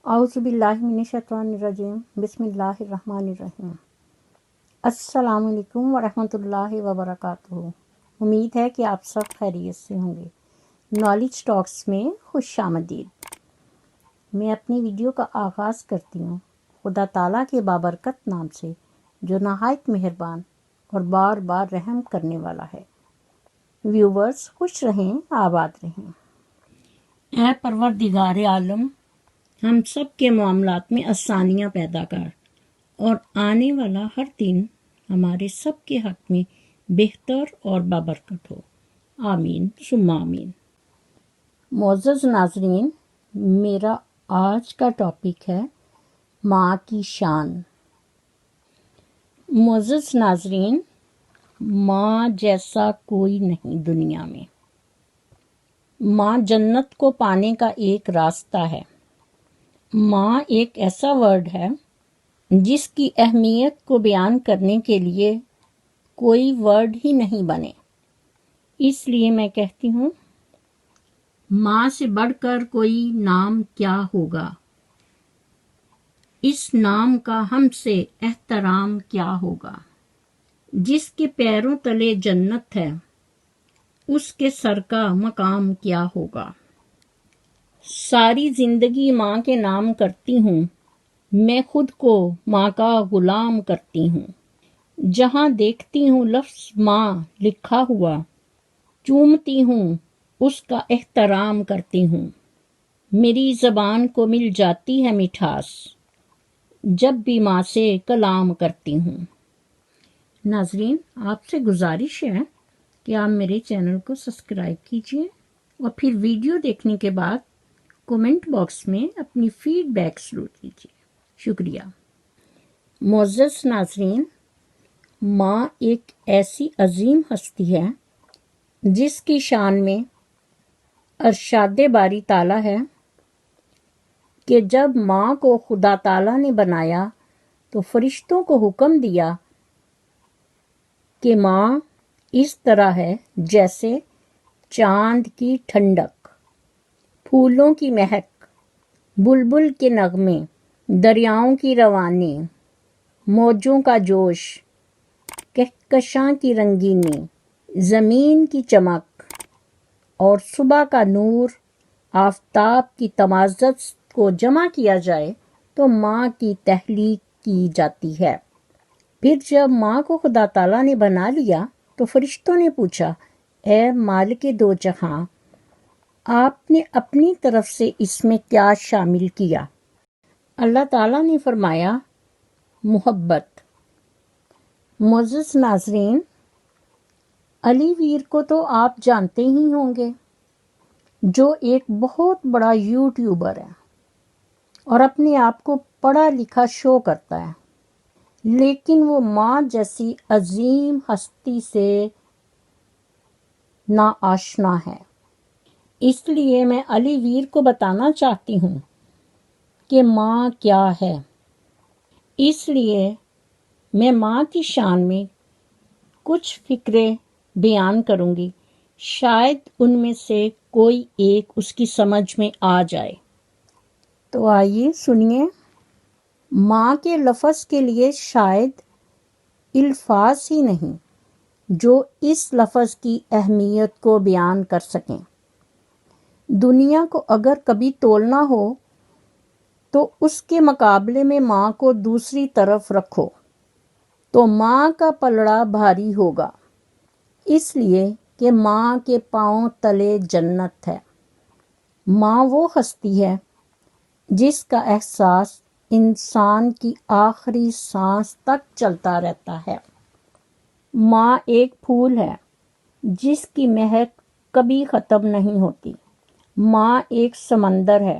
اعوذ باللہ من الشیطان الرجیم بسم اللہ الرحمن الرحیم۔ السلام علیکم ورحمۃ اللہ وبرکاتہ۔ امید ہے کہ آپ سب خیریت سے ہوں گے۔ نالج ٹاکس میں خوش آمدید۔ میں اپنی ویڈیو کا آغاز کرتی ہوں خدا تعالیٰ کے بابرکت نام سے جو نہایت مہربان اور بار بار رحم کرنے والا ہے۔ ویورز خوش رہیں، آباد رہیں۔ اے پروردگار عالم، ہم سب کے معاملات میں آسانیاں پیدا کر اور آنے والا ہر دن ہمارے سب کے حق میں بہتر اور بابرکت ہو، آمین ثم آمین۔ معزز ناظرین، میرا آج کا ٹاپک ہے ماں کی شان۔ معزز ناظرین، ماں جیسا کوئی نہیں دنیا میں۔ ماں جنت کو پانے کا ایک راستہ ہے۔ ماں ایک ایسا ورڈ ہے جس کی اہمیت کو بیان کرنے کے لیے کوئی ورڈ ہی نہیں بنے۔ اس لیے میں کہتی ہوں، ماں سے بڑھ کر کوئی نام کیا ہوگا، اس نام کا ہم سے احترام کیا ہوگا۔ جس کے پیروں تلے جنت ہے، اس کے سر کا مقام کیا ہوگا۔ ساری زندگی ماں کے نام کرتی ہوں، میں خود کو ماں کا غلام کرتی ہوں۔ جہاں دیکھتی ہوں لفظ ماں لکھا ہوا، چومتی ہوں، اس کا احترام کرتی ہوں۔ میری زبان کو مل جاتی ہے مٹھاس جب بھی ماں سے کلام کرتی ہوں۔ ناظرین، آپ سے گزارش ہے کہ آپ میرے چینل کو سبسکرائب کیجیے اور پھر ویڈیو دیکھنے کے بعد کومنٹ باکس میں اپنی فیڈ بیک ضرور دیجیے۔ شکریہ۔ معزز ناظرین، ماں ایک ایسی عظیم ہستی ہے جس کی شان میں ارشاد باری تعالیٰ ہے کہ جب ماں کو خدا تعالیٰ نے بنایا تو فرشتوں کو حکم دیا کہ ماں اس طرح ہے جیسے چاند کی ٹھنڈک، پھولوں کی مہک، بلبل کے نغمے، دریاؤں کی روانی، موجوں کا جوش، کہکشاں کی رنگینی، زمین کی چمک اور صبح کا نور، آفتاب کی تمازت کو جمع کیا جائے تو ماں کی تخلیق کی جاتی ہے۔ پھر جب ماں کو خدا تعالیٰ نے بنا لیا تو فرشتوں نے پوچھا، اے مالک دو جہاں، آپ نے اپنی طرف سے اس میں کیا شامل کیا؟ اللہ تعالیٰ نے فرمایا، محبت۔ معزز ناظرین، علی ویر کو تو آپ جانتے ہی ہوں گے، جو ایک بہت بڑا یوٹیوبر ہے اور اپنے آپ کو پڑھا لکھا شو کرتا ہے، لیکن وہ ماں جیسی عظیم ہستی سے ناآشنا ہے۔ اس لیے میں علی ویر کو بتانا چاہتی ہوں کہ ماں کیا ہے۔ اس لیے میں ماں کی شان میں کچھ فقرے بیان کروں گی، شاید ان میں سے کوئی ایک اس کی سمجھ میں آ جائے۔ تو آئیے سنیے۔ ماں کے لفظ کے لیے شاید الفاظ ہی نہیں جو اس لفظ کی اہمیت کو بیان کر سکیں۔ دنیا کو اگر کبھی تولنا ہو تو اس کے مقابلے میں ماں کو دوسری طرف رکھو تو ماں کا پلڑا بھاری ہوگا، اس لیے کہ ماں کے پاؤں تلے جنت ہے۔ ماں وہ ہستی ہے جس کا احساس انسان کی آخری سانس تک چلتا رہتا ہے۔ ماں ایک پھول ہے جس کی مہک کبھی ختم نہیں ہوتی۔ ماں ایک سمندر ہے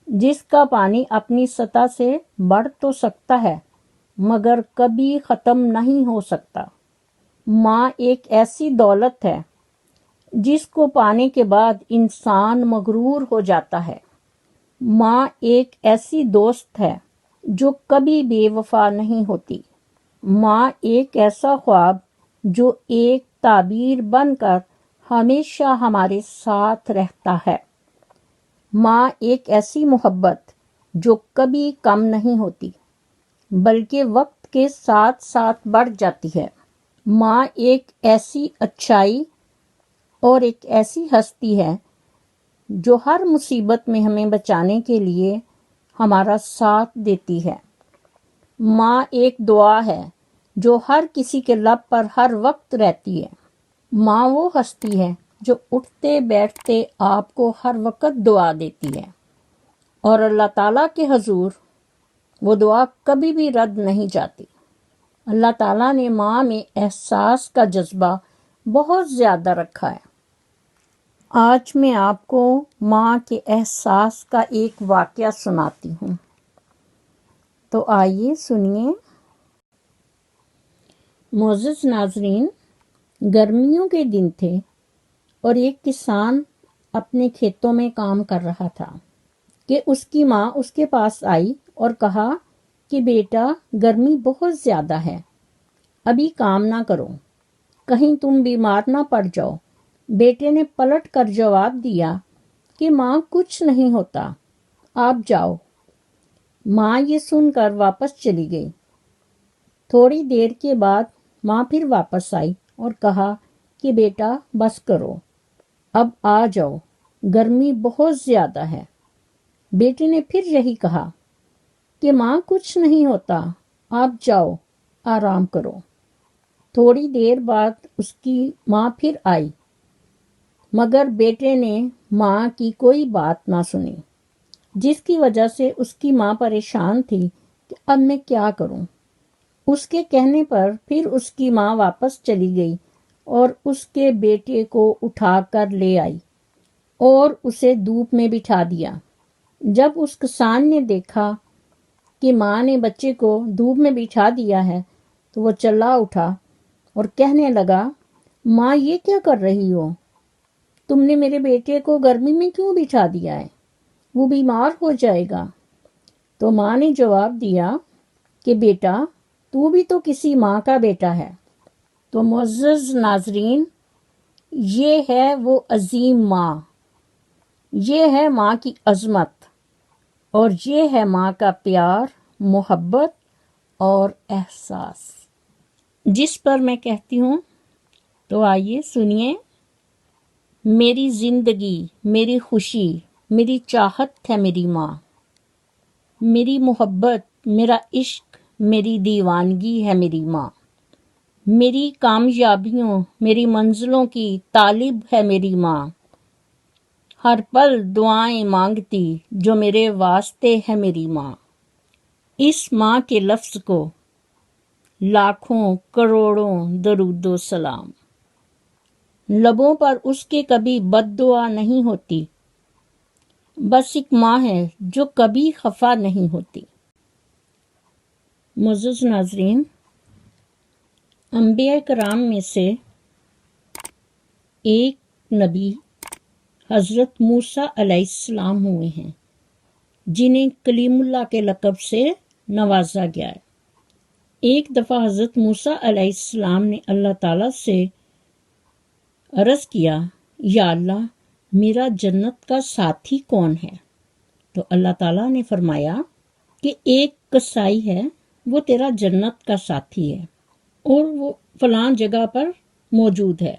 جس کا پانی اپنی سطح سے بڑھ تو سکتا ہے مگر کبھی ختم نہیں ہو سکتا۔ ماں ایک ایسی دولت ہے جس کو پانے کے بعد انسان مغرور ہو جاتا ہے۔ ماں ایک ایسی دوست ہے جو کبھی بے وفا نہیں ہوتی۔ ماں ایک ایسا خواب جو ایک تعبیر بن کر ہمیشہ ہمارے ساتھ رہتا ہے۔ ماں ایک ایسی محبت جو کبھی کم نہیں ہوتی بلکہ وقت کے ساتھ ساتھ بڑھ جاتی ہے۔ ماں ایک ایسی اچھائی اور ایک ایسی ہستی ہے جو ہر مصیبت میں ہمیں بچانے کے لیے ہمارا ساتھ دیتی ہے۔ ماں ایک دعا ہے جو ہر کسی کے لب پر ہر وقت رہتی ہے۔ ماں وہ ہستی ہے جو اٹھتے بیٹھتے آپ کو ہر وقت دعا دیتی ہے، اور اللہ تعالیٰ کے حضور وہ دعا کبھی بھی رد نہیں جاتی۔ اللہ تعالیٰ نے ماں میں احساس کا جذبہ بہت زیادہ رکھا ہے۔ آج میں آپ کو ماں کے احساس کا ایک واقعہ سناتی ہوں، تو آئیے سنیے۔ معزز ناظرین، گرمیوں کے دن تھے اور ایک کسان اپنے کھیتوں میں کام کر رہا تھا کہ اس کی ماں اس کے پاس آئی اور کہا کہ بیٹا، گرمی بہت زیادہ ہے، ابھی کام نہ کرو، کہیں تم بیمار نہ پڑ جاؤ۔ بیٹے نے پلٹ کر جواب دیا کہ ماں کچھ نہیں ہوتا، آپ جاؤ۔ ماں یہ سن کر واپس چلی گئی۔ تھوڑی دیر کے بعد ماں پھر واپس آئی اور کہا کہ بیٹا بس کرو، اب آ جاؤ، گرمی بہت زیادہ ہے۔ بیٹے نے پھر یہی کہا کہ ماں کچھ نہیں ہوتا، آپ جاؤ، آرام کرو۔ تھوڑی دیر بعد اس کی ماں پھر آئی، مگر بیٹے نے ماں کی کوئی بات نہ سنی، جس کی وجہ سے اس کی ماں پریشان تھی کہ اب میں کیا کروں۔ اس کے کہنے پر پھر اس کی ماں واپس چلی گئی اور اس کے بیٹے کو اٹھا کر لے آئی اور اسے دھوپ میں بٹھا دیا۔ جب اس کسان نے دیکھا کہ ماں نے بچے کو دھوپ میں بٹھا دیا ہے تو وہ چلا اٹھا اور کہنے لگا، ماں یہ کیا کر رہی ہو؟ تم نے میرے بیٹے کو گرمی میں کیوں بٹھا دیا ہے؟ وہ بیمار ہو جائے گا۔ تو ماں نے جواب دیا کہ بیٹا، تو بھی تو کسی ماں کا بیٹا ہے۔ تو معزز ناظرین، یہ ہے وہ عظیم ماں، یہ ہے ماں کی عظمت، اور یہ ہے ماں کا پیار، محبت اور احساس، جس پر میں کہتی ہوں، تو آئیے سنیے۔ میری زندگی، میری خوشی، میری چاہت ہے میری ماں، میری محبت، میرا عشق، میری دیوانگی ہے میری ماں، میری کامیابیوں، میری منزلوں کی طالب ہے میری ماں، ہر پل دعائیں مانگتی جو میرے واسطے ہے میری ماں۔ اس ماں کے لفظ کو لاکھوں کروڑوں درود و سلام۔ لبوں پر اس کے کبھی بد دعا نہیں ہوتی، بس ایک ماں ہے جو کبھی خفا نہیں ہوتی۔ معزز ناظرین، انبیاء کرام میں سے ایک نبی حضرت موسیٰ علیہ السلام ہوئے ہیں، جنہیں کلیم اللہ کے لقب سے نوازا گیا ہے۔ ایک دفعہ حضرت موسیٰ علیہ السلام نے اللہ تعالیٰ سے عرض کیا، یا اللہ، میرا جنت کا ساتھی کون ہے؟ تو اللہ تعالیٰ نے فرمایا کہ ایک کسائی ہے، وہ تیرا جنت کا ساتھی ہے، اور وہ فلاں جگہ پر موجود ہے۔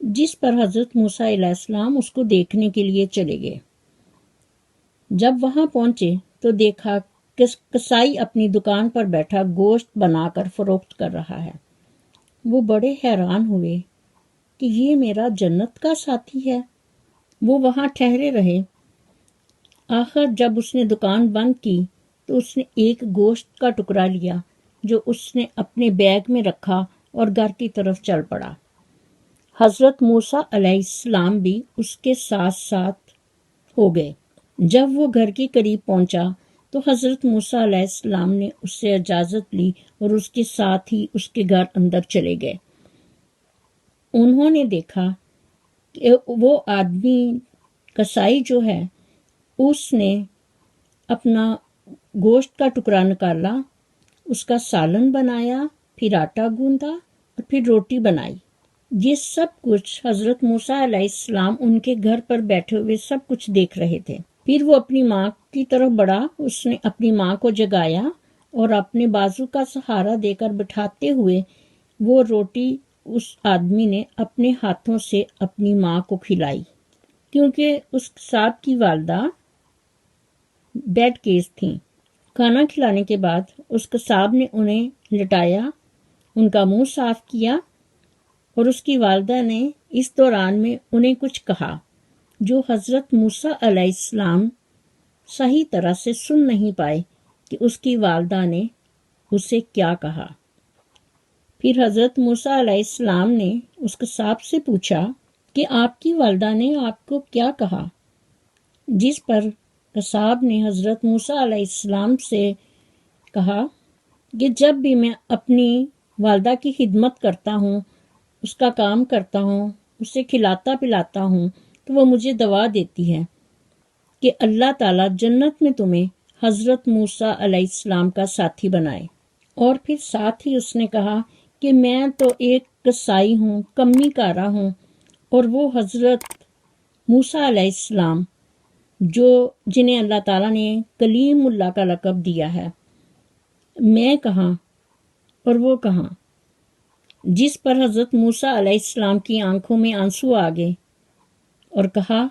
جس پر حضرت موسیٰ علیہ السلام اس کو دیکھنے کے لیے چلے گئے۔ جب وہاں پہنچے تو دیکھا کہ کسائی اپنی دکان پر بیٹھا گوشت بنا کر فروخت کر رہا ہے۔ وہ بڑے حیران ہوئے کہ یہ میرا جنت کا ساتھی ہے۔ وہ وہاں ٹھہرے رہے۔ آخر جب اس نے دکان بند کی تو اس نے ایک گوشت کا ٹکڑا لیا جو اس نے اپنے بیگ میں رکھا اور گھر کی طرف چل پڑا۔ حضرت موسیٰ علیہ السلام بھی اس کے ساتھ ساتھ ہو گئے۔ جب وہ گھر کے قریب پہنچا تو حضرت موسیٰ علیہ السلام نے اس سے اجازت لی اور اس کے ساتھ ہی اس کے گھر اندر چلے گئے۔ انہوں نے دیکھا کہ وہ آدمی کسائی جو ہے، اس نے اپنا گوشت کا ٹکڑا نکالا، اس کا سالن بنایا، پھر آٹا گوندا اور پھر روٹی بنائی۔ یہ سب کچھ حضرت موسیٰ علیہ السلام ان کے گھر پر بیٹھے ہوئے سب کچھ دیکھ رہے تھے۔ پھر وہ اپنی ماں کی طرف بڑھا، اس نے اپنی ماں کو جگایا اور اپنے بازو کا سہارا دے کر بٹھاتے ہوئے وہ روٹی اس آدمی نے اپنے ہاتھوں سے اپنی ماں کو کھلائی، کیونکہ اس قصاب کی والدہ بیڈ کیس تھیں۔ کھانا کھلانے کے بعد اس قصاب نے انہیں لٹایا، ان کا منہ صاف کیا، اور اس کی والدہ نے اس دوران میں انہیں کچھ کہا جو حضرت موسیٰ علیہ السلام صحیح طرح سے سن نہیں پائے کہ اس کی والدہ نے اسے کیا کہا۔ پھر حضرت موسیٰ علیہ السلام نے اس قصاب سے پوچھا کہ آپ کی والدہ نے آپ کو کیا کہا، جس پر قصاب نے حضرت موسیٰ علیہ السلام سے کہا کہ جب بھی میں اپنی والدہ کی خدمت کرتا ہوں، اس کا کام کرتا ہوں، اسے کھلاتا پلاتا ہوں، تو وہ مجھے دعا دیتی ہے کہ اللہ تعالیٰ جنت میں تمہیں حضرت موسیٰ علیہ السلام کا ساتھی بنائے۔ اور پھر ساتھ ہی اس نے کہا کہ میں تو ایک قصائی ہوں، کمی کارہ ہوں، اور وہ حضرت موسیٰ علیہ السلام جنہیں اللہ تعالیٰ نے کلیم اللہ کا لقب دیا ہے، میں کہاں اور وہ کہاں؟ جس پر حضرت موسیٰ علیہ السلام کی آنکھوں میں آنسو آ گئے اور کہا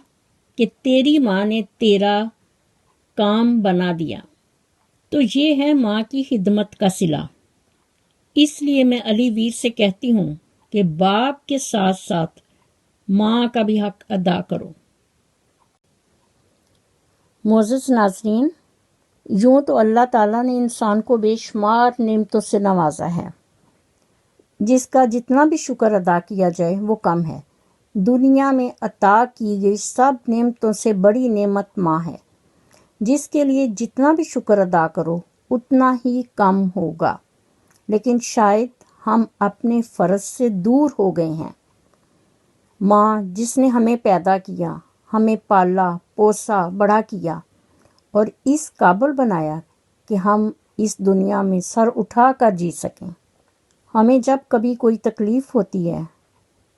کہ تیری ماں نے تیرا کام بنا دیا۔ تو یہ ہے ماں کی خدمت کا صلہ۔ اس لیے میں علی ویر سے کہتی ہوں کہ باپ کے ساتھ ساتھ ماں کا بھی حق ادا کرو۔ معزز ناظرین، یوں تو اللہ تعالیٰ نے انسان کو بے شمار نعمتوں سے نوازا ہے، جس کا جتنا بھی شکر ادا کیا جائے وہ کم ہے۔ دنیا میں عطا کی گئی سب نعمتوں سے بڑی نعمت ماں ہے، جس کے لیے جتنا بھی شکر ادا کرو اتنا ہی کم ہوگا، لیکن شاید ہم اپنے فرض سے دور ہو گئے ہیں۔ ماں جس نے ہمیں پیدا کیا، ہمیں پالا پوسا بڑا کیا اور اس قابل بنایا کہ ہم اس دنیا میں سر اٹھا کر جی سکیں۔ ہمیں جب کبھی کوئی تکلیف ہوتی ہے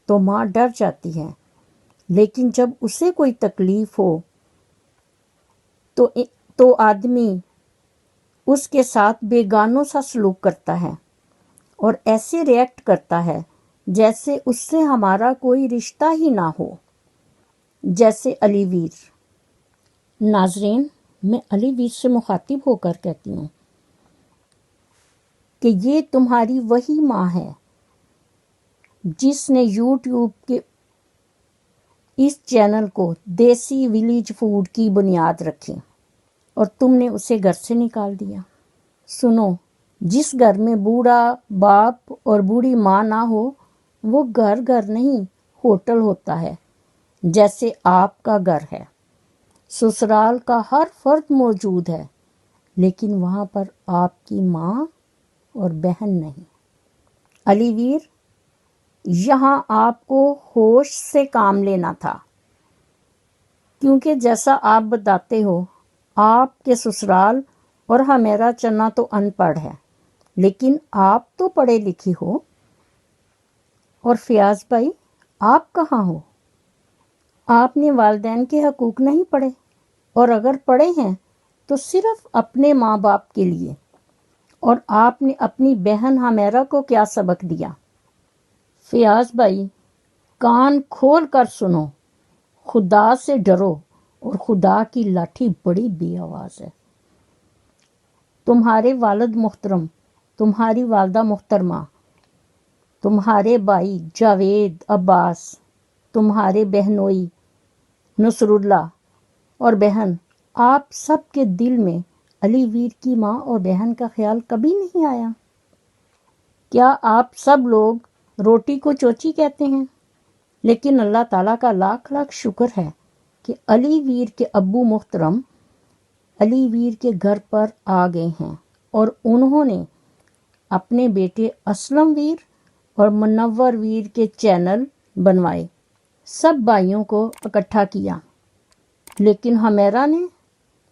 تو ماں ڈر جاتی ہے، لیکن جب اسے کوئی تکلیف ہو تو آدمی اس کے ساتھ بیگانوں سا سلوک کرتا ہے اور ایسے ریئیکٹ کرتا ہے جیسے اس سے ہمارا کوئی رشتہ ہی نہ ہو، جیسے علی ویر۔ ناظرین، میں علی ویر سے مخاطب ہو کر کہتی ہوں کہ یہ تمہاری وہی ماں ہے جس نے یوٹیوب کے اس چینل کو دیسی ولیج فوڈ کی بنیاد رکھی اور تم نے اسے گھر سے نکال دیا۔ سنو، جس گھر میں بوڑھا باپ اور بوڑھی ماں نہ ہو وہ گھر نہیں ہوٹل ہوتا ہے، جیسے آپ کا گھر ہے۔ سسرال کا ہر فرد موجود ہے، لیکن وہاں پر آپ کی ماں اور بہن نہیں۔ علی ویر، یہاں آپ کو ہوش سے کام لینا تھا، کیونکہ جیسا آپ بتاتے ہو آپ کے سسرال اور ہمیرا چنا تو ان پڑھ ہے، لیکن آپ تو پڑھے لکھی ہو۔ اور فیاض بھائی، آپ کہاں ہو؟ آپ نے والدین کے حقوق نہیں پڑھے، اور اگر پڑھے ہیں تو صرف اپنے ماں باپ کے لیے۔ اور آپ نے اپنی بہن ہمیرا کو کیا سبق دیا؟ فیاض بھائی، کان کھول کر سنو، خدا سے ڈرو، اور خدا کی لاٹھی بڑی بے آواز ہے۔ تمہارے والد محترم، تمہاری والدہ محترمہ، تمہارے بھائی جاوید عباس، تمہارے بہنوئی نصر اللہ اور بہن، آپ سب کے دل میں علی ویر کی ماں اور بہن کا خیال کبھی نہیں آیا؟ کیا آپ سب لوگ روٹی کو چوچی کہتے ہیں؟ لیکن اللہ تعالیٰ کا لاکھ لاکھ شکر ہے کہ علی ویر کے ابو محترم علی ویر کے گھر پر آ گئے ہیں، اور انہوں نے اپنے بیٹے اسلم ویر اور منور ویر کے چینل بنوائے، سب بھائیوں کو اکٹھا کیا۔ لیکن ہمیرا نے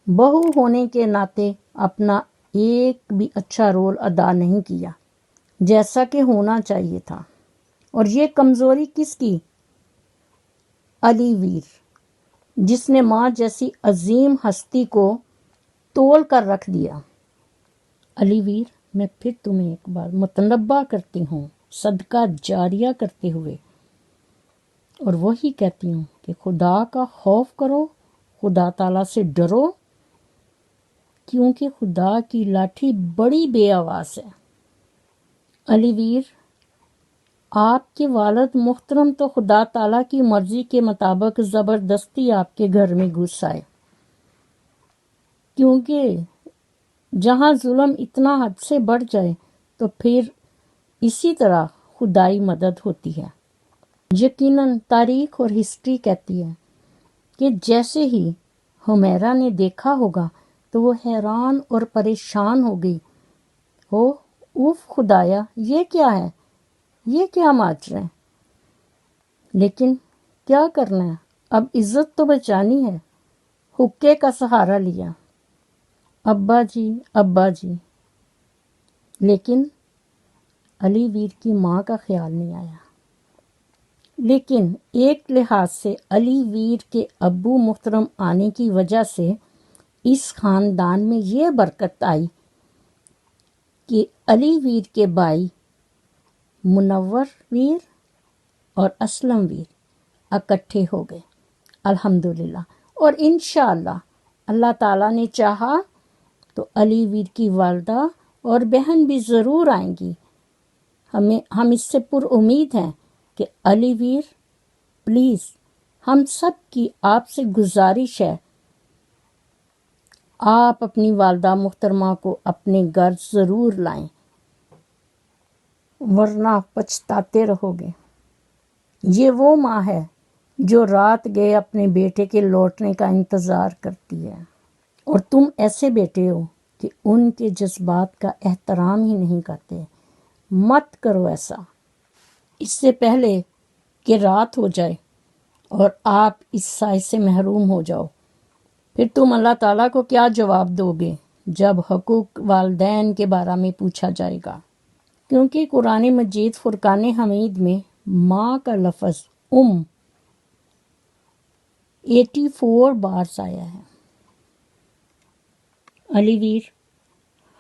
بہو ہونے کے ناطے اپنا ایک بھی اچھا رول ادا نہیں کیا جیسا کہ ہونا چاہیے تھا۔ اور یہ کمزوری کس کی؟ علی ویر، جس نے ماں جیسی عظیم ہستی کو تول کر رکھ دیا۔ علی ویر، میں پھر تمہیں ایک بار متنبہ کرتی ہوں صدقہ جاریہ کرتے ہوئے، اور وہی کہتی ہوں کہ خدا کا خوف کرو، خدا تعالیٰ سے ڈرو، کیونکہ خدا کی لاٹھی بڑی بے آواز ہے۔ علی ویر، آپ کے والد محترم تو خدا تعالیٰ کی مرضی کے مطابق زبردستی آپ کے گھر میں گھس آئے، کیونکہ جہاں ظلم اتنا حد سے بڑھ جائے تو پھر اسی طرح خدائی مدد ہوتی ہے۔ یقیناً تاریخ اور ہسٹری کہتی ہے کہ جیسے ہی حمیرہ نے دیکھا ہوگا تو وہ حیران اور پریشان ہو گئی۔ اوف خدایا، یہ کیا ہے، یہ کیا ماجرا ہے؟ لیکن کیا کرنا ہے، اب عزت تو بچانی ہے۔ حقے کا سہارا لیا، ابا جی، لیکن علی ویر کی ماں کا خیال نہیں آیا۔ لیکن ایک لحاظ سے علی ویر کے ابو محترم آنے کی وجہ سے اس خاندان میں یہ برکت آئی کہ علی ویر کے بھائی منور ویر اور اسلم ویر اکٹھے ہو گئے، الحمدللہ۔ اور انشاءاللہ اللہ تعالیٰ نے چاہا تو علی ویر کی والدہ اور بہن بھی ضرور آئیں گی۔ ہم اس سے پر امید ہیں کہ علی ویر، پلیز ہم سب کی آپ سے گزارش ہے، آپ اپنی والدہ محترمہ کو اپنے گھر ضرور لائیں، ورنہ پچھتاتے رہو گے۔ یہ وہ ماں ہے جو رات گئے اپنے بیٹے کے لوٹنے کا انتظار کرتی ہے، اور تم ایسے بیٹے ہو کہ ان کے جذبات کا احترام ہی نہیں کرتے۔ مت کرو ایسا، اس سے پہلے کہ رات ہو جائے اور آپ اس سائے سے محروم ہو جاؤ۔ پھر تم اللہ تعالیٰ کو کیا جواب دو گے جب حقوق والدین کے بارے میں پوچھا جائے گا؟ کیونکہ قرآن مجید فرقان حمید میں ماں کا لفظ 84 بار آیا ہے۔ علی ویر،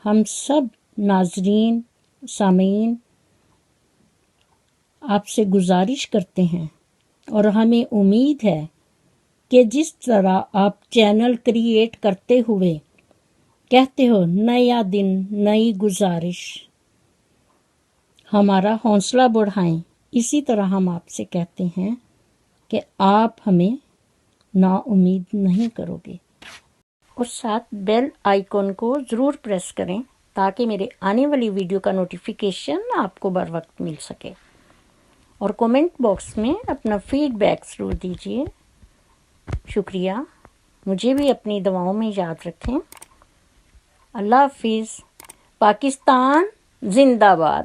ہم سب ناظرین، سامعین آپ سے گزارش کرتے ہیں، اور ہمیں امید ہے کہ جس طرح آپ چینل کریٹ کرتے ہوئے کہتے ہو نیا دن نئی گزارش، ہمارا حوصلہ بڑھائیں، اسی طرح ہم آپ سے کہتے ہیں کہ آپ ہمیں نا امید نہیں کرو گے، اور ساتھ بیل آئیکن کو ضرور پریس کریں تاکہ میرے آنے والی ویڈیو کا نوٹیفیکیشن آپ کو بر وقت مل سکے، اور کومنٹ باکس میں اپنا فیڈ بیک ضرور دیجیے۔ شکریہ، مجھے بھی اپنی دعاؤں میں یاد رکھیں۔ اللہ حافظ۔ پاکستان زندہ باد۔